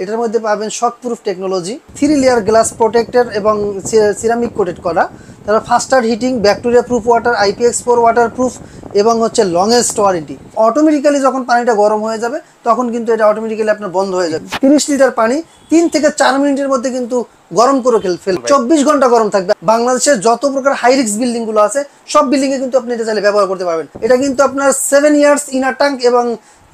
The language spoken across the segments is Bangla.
এটার মধ্যে পাবেন shock proof technology, 3 layer glass protector এবং সিরামিক কোটেড করা, তারপর faster heating, bacteria proof water, IPX4 water proof এবং হচ্ছে লংগেস্ট ওয়ারেন্টি। অটোমেটিক্যালি যখন পানিটা গরম হয়ে যাবে তখন কিন্তু এটা অটোমেটিক্যালি আপনার বন্ধ হয়ে যাবে। 30 লিটার পানি 3 থেকে 4 মিনিটের মধ্যে কিন্তু গরম করে ফেলবে। 24 ঘন্টা গরম থাকবে। বাংলাদেশের যত প্রকার হাই রিস্ক বিল্ডিং গুলো আছে সব বিল্ডিং এ কিন্তু আপনি এটা চাইলে ব্যবহার করতে পারবেন। এটা কিন্তু আপনার 7 ইয়ার্স ইনার ট্যাঙ্ক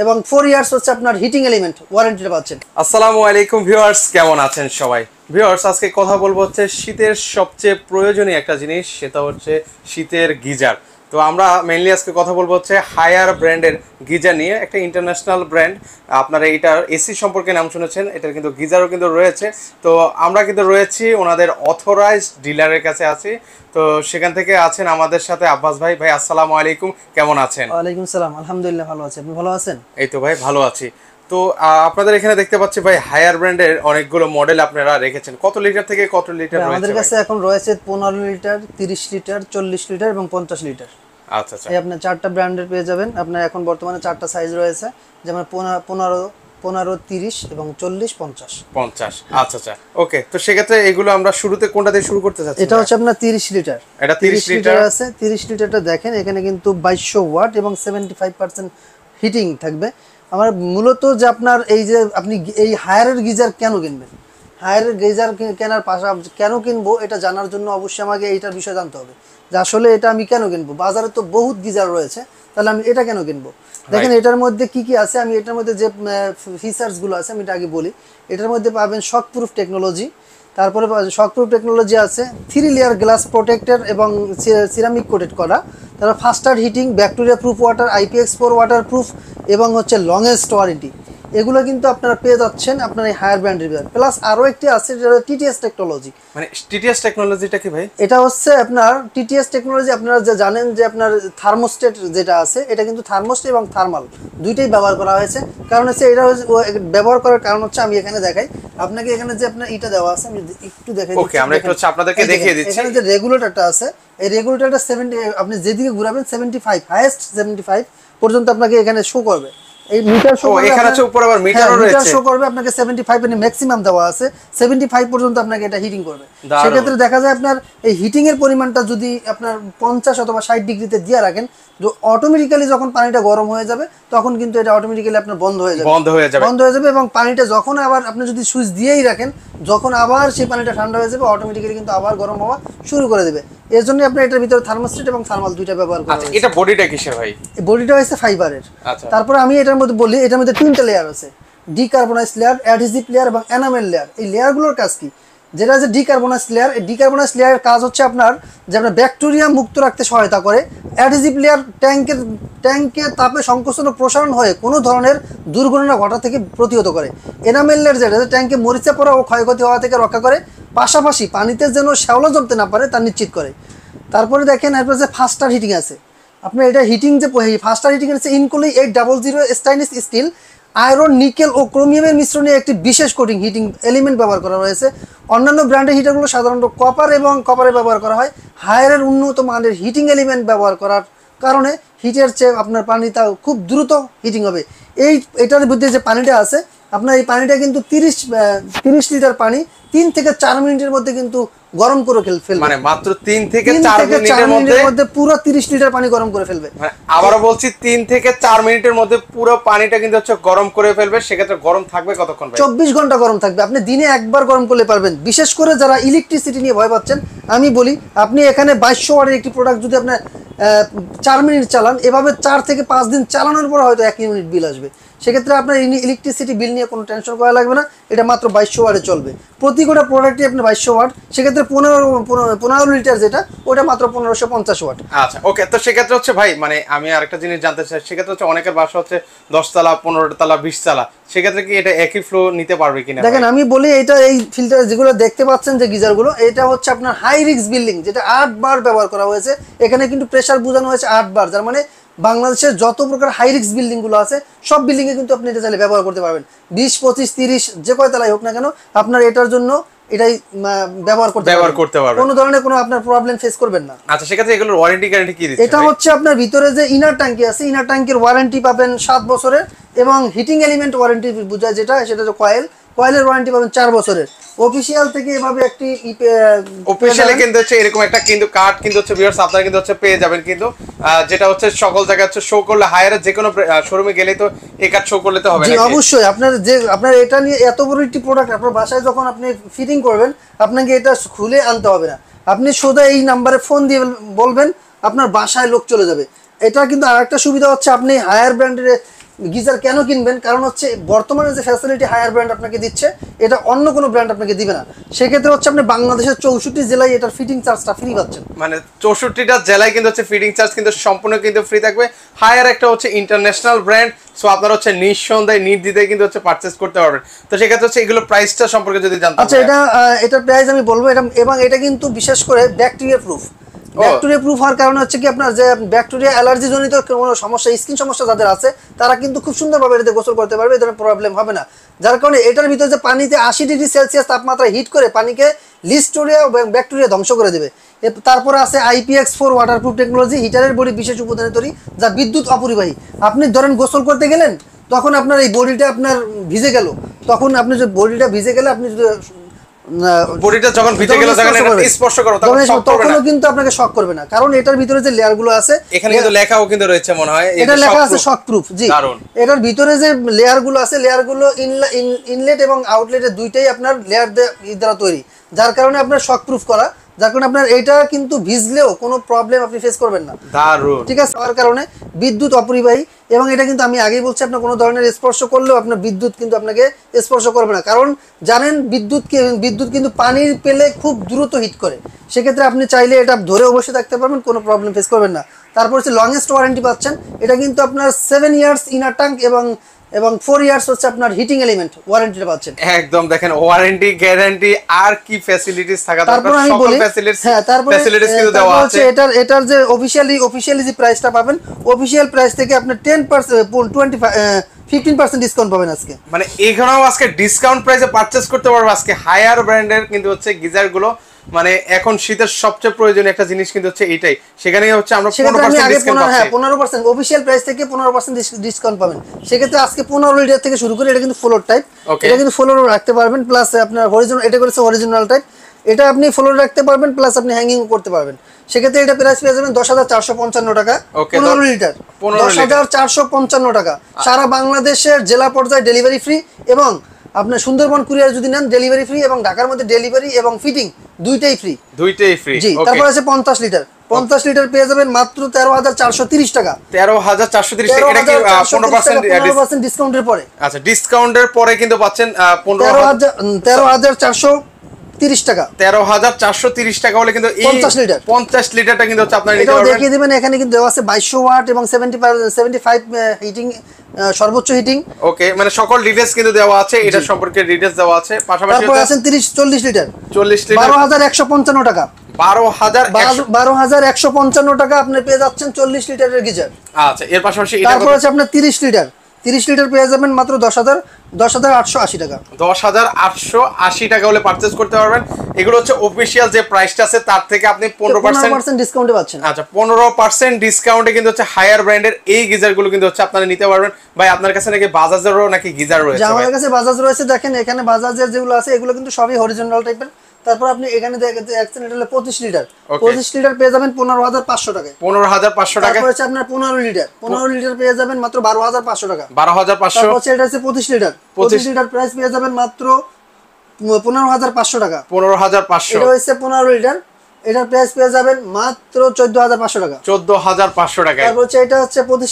এবং 4 ইয়ার্স হচ্ছে আপনার হিটিং এলিমেন্ট ওয়ারেন্টিটা পাচ্ছেন। আসসালামু আলাইকুম ভিউয়ার্স, কেমন আছেন সবাই? ভিউয়ার্স, আজকে কথা বলবো হচ্ছে শীতের সবচেয়ে প্রয়োজনীয় একটা জিনিস, সেটা হচ্ছে শীতের গিজার। তো আমরা মেইনলি আজকে কথা বলবো হচ্ছে হায়ার ব্র্যান্ডের গিজার নিয়ে। একটা ইন্টারন্যাশনাল ব্র্যান্ড, আপনারা এটার এসি সম্পর্কে নাম শুনেছেন, এটার কিন্তু গিজারও কিন্তু রয়েছে। তো আমরা কিন্তু রয়েছি ওনাদের অথরাইজড ডিলারের কাছে আছি। তো সেখান থেকে আছেন আমাদের সাথে আব্বাস ভাই। ভাই আসসালামু আলাইকুম, কেমন আছেন? ওয়ালাইকুম সালাম, আলহামদুলিল্লাহ ভালো আছি। আপনি ভালো আছেন? এই তো ভাই ভালো আছি। তো আপনাদের এখানে দেখতে পাচ্ছি ভাই হায়ার ব্র্যান্ডের অনেকগুলো মডেল আপনারা রেখেছেন। কত লিটার থেকে কত লিটার রয়েছে? আমাদের কাছে এখন রয়েছে 15 লিটার, 30 লিটার, 40 লিটার এবং 50 লিটার। আচ্ছা আচ্ছা, এই আপনি 4টা ব্র্যান্ডের পেয়ে যাবেন। আপনার এখন বর্তমানে 4টা সাইজ রয়েছে, যেমন 15, 30 এবং 40, 50। আচ্ছা আচ্ছা, ওকে। তো সেক্ষেত্রে এগুলো আমরা শুরুতে কোনটা দিয়ে শুরু করতে চাচ্ছি? এটা হচ্ছে আপনার 30 লিটার। এটা 30 লিটার আছে। 30 লিটারটা দেখেন, এখানে কিন্তু 2200 ওয়াট এবং 75% হিটিং থাকবে। আমার মূলত যে আপনার এই যে আপনি এই হায়ারের গিজার কেন কিনবেন, হায়ারের গিজার কেনার পাশাপাশি কেন কিনবো এটা জানার জন্য অবশ্যই আমাকে এইটার বিষয় জানতে হবে যে আসলে এটা আমি কেন কিনবো। বাজারে তো বহুত গিজার রয়েছে, তাহলে আমি এটা কেন কিনবো? দেখেন এটার মধ্যে কি কি আছে, আমি এটার মধ্যে যে ফিচার্স গুলো আছে আমি এটা আগে বলি। এটার মধ্যে পাবেন শক প্রুফ টেকনোলজি, তারপরে শক প্রুফ টেকনোলজি আছে, 3 লেয়ার গ্লাস প্রোটেক্টর এবং সিরামিক কোটেড করা, তারপর faster heating, bacteria proof water, IPX4 water proof এবং হচ্ছে লংগেস্ট ওয়ারেন্টি। এগুলো কিন্তু আপনারা পেয়ে যাচ্ছেন আপনার এই হায়ার ব্র্যান্ডের ভিতরে। প্লাস আরো একটি আছে যেটা TTS টেকনোলজি। মানে TTS টেকনোলজিটা কি ভাই? এটা হচ্ছে আপনার TTS টেকনোলজি। আপনারা যে জানেন যে আপনার থার্মোস্টেট যেটা আছে, এটা কিন্তু থার্মোস্টেট এবং থার্মাল দুইটাই ব্যবহার করা হয়েছে। কারণ হচ্ছে এটা ব্যবহার করার কারণ হচ্ছে আমি এখানে দেখাই আপনাকে। এখানে যে আপনার এটা দেওয়া আছে, আমি একটু দেখাই দিচ্ছি। ওকে, আমরা একটু আপনাদেরকে দেখিয়ে দিচ্ছি। এখানে যে রেগুলেটরটা আছে, এই রেগুলেটরটা 70, আপনি যেদিকে ঘোরাবেন 75, হাইয়েস্ট 75 পর্যন্ত আপনাকে এখানে শো করবে। এই মিটার শো করবে, এখানে আছে উপরে আবার মিটারও রয়েছে। মিটার শো করবে আপনাকে 75 এর ম্যাক্সিমাম দেওয়া আছে, 75 পর্যন্ত আপনাকে এটা হিটিং করবে। সেক্ষেত্রে দেখা যায় আপনার এই হিটিং এর পরিমাণটা যদি আপনার 50 অথবা 60 ডিগ্রিতে দিয়ে রাখেন, অটোমেটিক্যালি যখন পানিটা গরম হয়ে যাবে তখন কিন্তু এটা অটোমেটিক্যালি আপনার বন্ধ হয়ে যাবে এবং পানিটা যখন আবার আপনি যদি সুইচ দিয়েই রাখেন, যখন আবার সেই পানিটা ঠান্ডা হয়ে যাবে অটোমেটিক্যালি কিন্তু আবার গরম হওয়া শুরু করে দেবে। এর জন্য আপনি এটার ভিতরে থার্মোস্টেট এবং থার্মাল দুইটা ব্যবহার করেন। আচ্ছা, এটা বডিটা কিসের ভাই? এই বডিটা হচ্ছে ফাইবারের। আচ্ছা, তারপরে আমি এটার মধ্যে বলি, এটার মধ্যে 3টা লেয়ার আছে, ডিকার্বনাইজ লেয়ার, অ্যাডহেসিভ লেয়ার এবং এনামেল লেয়ার। এই লেয়ারগুলোর কাজ কি? যেটা হচ্ছে ডিকার্বনাইজ লেয়ার, এই ডিকার্বনাইজ লেয়ারের কাজ হচ্ছে আপনার যে আপনার ব্যাকটেরিয়া মুক্ত রাখতে সহায়তা করে। অ্যাডহেসিভ লেয়ার ট্যাঙ্কে তাপে সংকোচন ও প্রসারণ হয়ে কোনো ধরনের দুর্ঘটনা ঘটা থেকে প্রতিহত করে। এনামেল লেয়ার যেটা ট্যাঙ্কে মরিচা পড়া ও ক্ষয়ক্ষতি হওয়া থেকে রক্ষা করে, পাশাপাশি পানিতে যেন শ্যাওলা জমতে না পারে তা নিশ্চিত করে। তারপরে দেখেন এরপর যে ফাস্টার হিটিং আছে, আপনার এটা হিটিং যে ফাস্টার হিটিং এর ইনকুলি 800 স্টেইনলেস স্টিল, আয়রন, নিকেল ও ক্রোমিয়ামের মিশ্রণে একটি বিশেষ কোটিং হিটিং এলিমেন্ট ব্যবহার করা হয়েছে। অন্যান্য ব্র্যান্ডের হিটারগুলো সাধারণত কপারে ব্যবহার করা হয়। হায়ারের উন্নত মানের হিটিং এলিমেন্ট ব্যবহার করার কারণে হিটের চেয়ে আপনার পানিটা খুব দ্রুত হিটিং হবে। এটার মধ্যে যে পানিটা আছে, আপনার এই পানিটা কিন্তু 30 লিটার পানি 3 থেকে 4 মিনিটের মধ্যে কিন্তু গরম করে ফেলবে। মানে মাত্র 3 থেকে 4 মিনিটের মধ্যে পুরো 30 লিটার পানি গরম করে ফেলবে। মানে আবারো বলছি, 3 থেকে 4 মিনিটের মধ্যে পুরো পানিটা কিন্তু হচ্ছে গরম করে ফেলবে। সেক্ষেত্রে গরম থাকবে কতক্ষণ ভাই? 24 ঘন্টা গরম থাকবে। আপনি দিনে একবার গরম করলে পারবেন। বিশেষ করে যারা ইলেকট্রিসিটি নিয়ে ভয় পাচ্ছেন, আমি বলি আপনি এখানে 2200 ওয়াটের একটি প্রোডাক্ট যদি আপনি 4 মিনিট চালান, এভাবে 4 থেকে 5 দিন চালানোর পর হয়তো 1 ইউনিট বিল আসবে। সেক্ষেত্রে আপনার ইলেকট্রিসিটি বিল নিয়ে কোনো টেনশন করা লাগবে না। এটা মাত্র 2200 ওয়াটে চলবে। প্রতি গোটা প্রোডাক্টই আপনার 2200 ওয়াট। সেক্ষেত্রে 15 লিটার যেটা, ওটা মাত্র 1550 ওয়াট। আচ্ছা, ওকে। তো সেক্ষেত্রে হচ্ছে ভাই, মানে আমি আরেকটা জিনিস জানতে চাই, সেক্ষেত্রে হচ্ছে অনেকের বাসা হচ্ছে 10 তলা, 15 তলা, 20 তলা, সেক্ষেত্রে কি এটা একই ফ্লো নিতে পারবে কিনা? দেখেন আমি বলি, এটা এই ফিল্টার যেগুলো দেখতে পাচ্ছেন যে গিজারগুলো, এটা হচ্ছে আপনার হাই রিস্ক বিল্ডিং, যেটা 8 বার ব্যবহার করা হয়েছে। এখানে কিন্তু প্রেসার বোঝানো হয়েছে 8 বার, যার মানে বাংলাদেশের যত প্রকার হাই রিস্ক বিল্ডিং গুলো আছে সব বিল্ডিং এ কিন্তু আপনি এটা চাইলে ব্যবহার করতে পারবেন। 20, 25, 30 যে কয় তলাই হোক না কেন, আপনার এটার জন্য এটাই ব্যবহার করতে পারবেন। কোনো ধরনের কোনো আপনার প্রবলেম ফেস করবেন না। আচ্ছা, সেক্ষেত্রে এগুলোর ওয়ারেন্টি গ্যারান্টি কি দিচ্ছে? এটা হচ্ছে আপনার ভিতরে যে ইনার ট্যাঙ্কি আছে, ইনার ট্যাঙ্কের ওয়ারেন্টি পাবেন 7 বছরের এবং হিটিং এলিমেন্ট ওয়ারেন্টি বোঝায় যেটা, সেটা হচ্ছে কয়েল, কয়েলের ওয়ারেন্টি পাবেন 4 বছরের। অফিসিয়াল থেকে এভাবে একটি অফিশিয়ালি কিন্তু হচ্ছে এরকম একটা কিন্তু কার্ড কিন্তু হচ্ছে ভিউয়ার্স আপনারা কিন্তু হচ্ছে পেয়ে যাবেন কিন্তু যেটা হচ্ছে সকল জায়গায় হচ্ছে শো করলে হায়ারে যে কোনো শোরুমে গেলেই তো এই কার্ড শো করলে তো হবে জি নাকি? অবশ্যই। আপনার এটা নিয়ে এত বড় একটি প্রোডাক্ট আপনার বাসায় যখন আপনি ফিটিং করবেন আপনাকে এটা খুলে আনতে হবে না, আপনি সোজা এই নাম্বারে ফোন দিয়ে বলবেন, আপনার বাসায় লোক চলে যাবে। এটা কিন্তু আরেকটা সুবিধা হচ্ছে, আপনি হায়ার ব্র্যান্ডের গিজার কেন কিনবেন, কারণ হচ্ছে বর্তমানে যে ফ্যাসিলিটি হায়ার ব্র্যান্ড আপনাকে দিচ্ছে এটা অন্য কোনো ব্র্যান্ড আপনাকে দিবে না। সেক্ষেত্রে হচ্ছে আপনি বাংলাদেশের 64 জেলায় এটার ফিটিং চার্জটা ফ্রি পাচ্ছেন। মানে 64টা জেলায় কিন্তু হচ্ছে ফিটিং চার্জ কিন্তু সম্পূর্ণ কিন্তু ফ্রি থাকবে। হায়ার একটা হচ্ছে ইন্টারন্যাশনাল ব্র্যান্ড, সো আপনারা হচ্ছে নিঃসন্দেহে নির্দ্বিধায় কিন্তু হচ্ছে পারচেজ করতে পারবেন। তো সেক্ষেত্রে হচ্ছে এগুলো প্রাইসটা সম্পর্কে যদি জানতে আচ্ছা, এটার প্রাইস আমি বলবো, এবং এটা কিন্তু বিশেষ করে ব্যাকটেরিয়া প্রুফ। ব্যাকটেরিয়া প্রুফ হওয়ার কারণে হচ্ছে কি আপনার যে ব্যাকটেরিয়া অ্যালার্জি জনিত কোনো সমস্যা, স্কিন সমস্যা যাদের আছে তারা কিন্তু খুব সুন্দরভাবে এটাতে গোসল করতে পারবে, এই ধরনের প্রবলেম হবে না। যার কারণে এটার ভিতরে যে পানিতে 80 ডিগ্রি সেলসিয়াস তাপমাত্রা হিট করে পানিকে লিস্টোরিয়া ও ব্যাকটেরিয়া ধ্বংস করে দেবে। তারপরে আছে IPX4 ওয়াটারপ্রুফ টেকনোলজি, হিটারের বডি বিশেষ উপাদানে তৈরি যা বিদ্যুৎ অপরিবাহী। আপনি ধরেন গোসল করতে গেলেন, তখন আপনার এই বডিটা আপনার ভিজে গেল, তখন আপনি যে বডিটা ভিজে গেলে আপনি যদি বডিটা যখন ভিজে গেল যখন এটা স্পর্শ করো তখনও কিন্তু আপনাকে শক করবে না, কারণ এটার ভিতরে যে লেয়ার গুলো আছে এখানে কিন্তু লেখাও কিন্তু রয়েছে মনে হয়, এটা লেখা আছে শক প্রুফ। জি, এটার ভিতরে যে লেয়ার গুলো আছে, লেয়ার গুলো ইনলেট এবং আউটলেটের দুইটাই আপনার লেয়ার দ্বারা তৈরি, যার কারণে আপনার শক প্রুফ করা, যার কারণে আপনার এটা কিন্তু ভিজলেও কোনো প্রবলেম আপনি ফেস করবেন না। দারুণ, ঠিক আছে। তার কারণে বিদ্যুৎ অপরিবাহী, এবং এটা কিন্তু আমি আগেই বলছি আপনার কোনো ধরনের স্পর্শ করলেও আপনার বিদ্যুৎ কিন্তু আপনাকে স্পর্শ করবে না, কারণ জানেন বিদ্যুৎ কিন্তু পানির পেলে খুব দ্রুত হিট করে। সেক্ষেত্রে আপনি চাইলে এটা ধরে অবশ্যই থাকতে পারবেন, কোনো প্রবলেম ফেস করবেন না। তারপর হচ্ছে লংগেস্ট ওয়ারেন্টি পাচ্ছেন, এটা কিন্তু আপনার 7 ইয়ার্স ইনার ট্যাঙ্ক এবং 4 ইয়ার্স হচ্ছে আপনার হিটিং এলিমেন্ট ওয়ারেন্টিটা পাচ্ছেন। একদম দেখেন ওয়ারেন্টি গ্যারান্টি আর কি ফ্যাসিলিটিস থাকা দরকার, তারপর আমি বলি, হ্যাঁ তারপরে ফ্যাসিলিটিস কিন্তু দেওয়া আছে। এটার যে অফিশিয়ালি যে প্রাইসটা পাবেন, অফিশিয়াল প্রাইস থেকে আপনি 15% ডিসকাউন্ট পাবেন আজকে। মানে এখানেও আজকে ডিসকাউন্ট প্রাইসে পারচেজ করতে পারবো আজকে হায়ার ব্র্যান্ডের কিন্তু হচ্ছে গিজার গুলো। মানে এখন শীতের সবচেয়ে প্রয়োজনীয় একটা জিনিস কিন্তু হচ্ছে এইটাই, সেখানে হচ্ছে আমরা 15% ডিসকাউন্ট পাচ্ছি। হ্যাঁ 15% অফিশিয়াল প্রাইস থেকে 15% ডিসকাউন্ট পাবেন। সেক্ষেত্রে আজকে 15 লিটার থেকে শুরু করে, এটা কিন্তু ফ্লোর টাইপ, এটা কিন্তু ফ্লোরও রাখতে পারবেন, প্লাস আপনার হরিজন্টাল, এটা করেছে হরিজন্টাল টাইপ, এটা আপনি ফ্লোর রাখতে পারবেন, প্লাস আপনি হ্যাঙ্গিং করতে পারবেন। সেক্ষেত্রে এটা প্রাইস পেয়ে যাবেন 10,455 টাকা, 15 লিটার 10,455 টাকা। সারা বাংলাদেশের জেলা পর্যায়ে ডেলিভারি ফ্রি, এবং আপনার সুন্দরবন কুরিয়ার যদি নেন ডেলিভারি ফ্রি, এবং ঢাকার মধ্যে ডেলিভারি এবং ফিটিং দুইটাই ফ্রি। জি। তারপর আছে 50 লিটার, 50 লিটার পেয়ে যাবেন মাত্র 13,430 টাকা। 13,430 টাকা, এটা কি 15% ডিসকাউন্টের পরে? আচ্ছা, ডিসকাউন্টের পরে কিন্তু পাচ্ছেন 13,430 টাকা। 13,430 টাকা হলে কিন্তু এই 50 লিটারটা কিন্তু হচ্ছে আপনারা নিতে পারবেন। এটাও দেখিয়ে দিবেন, এখানে কিন্তু দেওয়া আছে 2200 ওয়াট এবং 75 হিটিং, সর্বোচ্চ হিটিং। ওকে, মানে সকল ডিটেইলস কিন্তু দেওয়া আছে, এটা সম্পর্কে ডিটেইলস দেওয়া আছে। পাশাপাশি তারপর আছেন 40 লিটার 12,155 টাকা। 12,155 টাকা আপনি পেয়ে যাচ্ছেন 40 লিটারের গিজার। আচ্ছা, এর পাশাপাশি তারপর আছে আপনার 30 লিটার পেয়ে যাবেন মাত্র 10,880 টাকা। 10,880 টাকা হলে পারচেজ করতে পারবেন। এগুলো হচ্ছে অফিশিয়াল যে প্রাইসটা আছে তার থেকে আপনি 15% ডিসকাউন্টে পাচ্ছেন। আচ্ছা, 15% ডিসকাউন্টে কিন্তু হচ্ছে হায়ার ব্র্যান্ডের এই গিজার গুলো কিন্তু হচ্ছে আপনারা নিতে পারবেন। ভাই আপনার কাছে নাকি বাজাজেরও নাকি গিজার রয়েছে? আমাদের কাছে বাজাজ রয়েছে, দেখেন এখানে বাজাজের যেগুলো আছে এগুলো কিন্তু সবই হরিজন্টাল টাইপের। তারপর আপনি এখানে দেখছেন এটা হলো 25 লিটার, 25 লিটার পেয়ে যাবেন 15,500 টাকায়। 15,500 টাকা। তারপর হচ্ছে আপনার 15 লিটার পেয়ে যাবেন মাত্র 12,500 টাকা। 12,500। তারপর হচ্ছে এটা হচ্ছে 25 লিটার প্রাইস পেয়ে যাবেন মাত্র 15,500 টাকা। 15,500। এটা হচ্ছে 15 লিটার, এটার প্রাইস পেয়ে যাবেন মাত্র 14,500 টাকা। 14,500 টাকা। তারপর হচ্ছে এটা হচ্ছে 25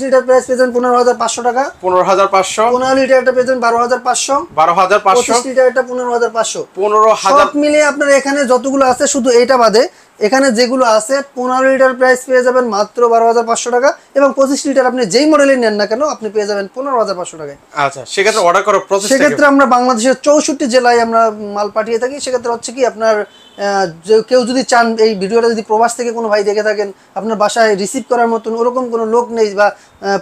লিটার প্রাইস পেয়ে যাবেন 15,500 টাকা। 15,500। 15 লিটারটা পেয়ে যাবেন 12,500। 12,500। 25 লিটারটা 15,500। 15,000 সব মিলিয়ে আপনার এখানে যতগুলো আছে, শুধু এটা বাদে এখানে যেগুলো আছে 15 লিটার প্রাইস পেয়ে যাবেন মাত্র 12,500 টাকা, এবং 25 লিটার আপনি যেই মডেলের নেন না কেন আপনি পেয়ে যাবেন 15,500 টাকায়। আচ্ছা, সেক্ষেত্রে অর্ডার করার প্রসেস? সেক্ষেত্রে আমরা বাংলাদেশের 64 জেলায় আমরা মাল পাঠিয়ে থাকি। সেক্ষেত্রে হচ্ছে কি আপনার কেউ যদি চান, এই ভিডিওটা যদি প্রবাস থেকে কোনো ভাই দেখে থাকেন, আপনার বাসায় রিসিভ করার মতন ওরকম কোনো লোক নেই বা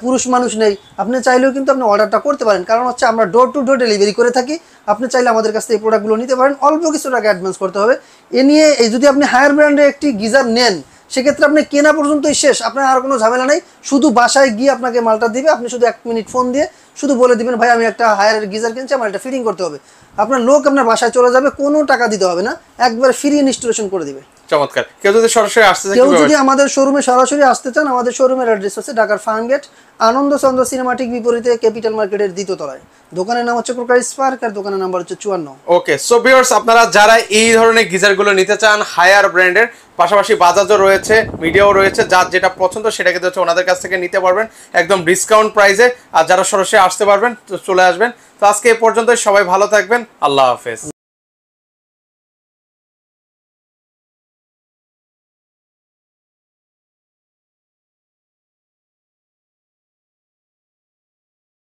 পুরুষ মানুষ নেই, আপনি চাইলেও কিন্তু আপনি অর্ডারটা করতে পারেন, কারণ হচ্ছে আমরা ডোর টু ডোর ডেলিভারি করে থাকি। আপনি চাইলে আমাদের কাছ থেকে এই প্রোডাক্টগুলো নিতে পারেন, অল্প কিছু টাকা অ্যাডভান্স করতে হবে। এ নিয়ে এই যদি আপনি হায়ার ব্র্যান্ডের একটি গিজার নেন, সেক্ষেত্রে আপনি কেনা পর্যন্তই শেষ, আপনার আর কোনো ঝামেলা নেই। শুধু বাসায় গিয়ে আপনাকে মালটা দিবে, আপনি শুধু 1 মিনিট ফোন দিয়ে শুধু বলে দিবেন ভাই আমি একটা হায়ারের গিজার কিনছি, আমার এটা ফিটিং করতে হবে। আপনার লোক আপনার বাসায় চলে যাবে, কোনো টাকা দিতে হবে না, একবার ফ্রি ইনস্টলেশন করে দিবে। চমৎকার। কেউ যদি সরাসরি আসতে চায়, কেউ যদি আমাদের শোরুমে সরাসরি আসতে চান, আমাদের শোরুমের অ্যাড্রেস হচ্ছে ঢাকার ফার্মগেট আনন্দ চন্দ্র সিনেমাটিক বিপরীতে ক্যাপিটাল মার্কেটের 2য় তলায়। দোকানের নাম হচ্ছে ক্রোকাইস পার্ক আর দোকানের নাম্বার হচ্ছে 54। ওকে, সো ভিউয়ার্স আপনারা যারা এই ধরনের গিজারগুলো নিতে চান হায়ার ব্র্যান্ডের, পাশাপাশি বাজাজও রয়েছে, মিডিয়াও রয়েছে, যার যেটা পছন্দ সেটা কিন্তু হচ্ছে ওনাদের কাছ থেকে নিতে পারবেন একদম ডিসকাউন্ট প্রাইসে। আর যারা সরাসরি আসতে পারবেন তো চলে আসবেন। তো আজকে এ পর্যন্ত, সবাই ভালো থাকবেন, আল্লাহ হাফেজ।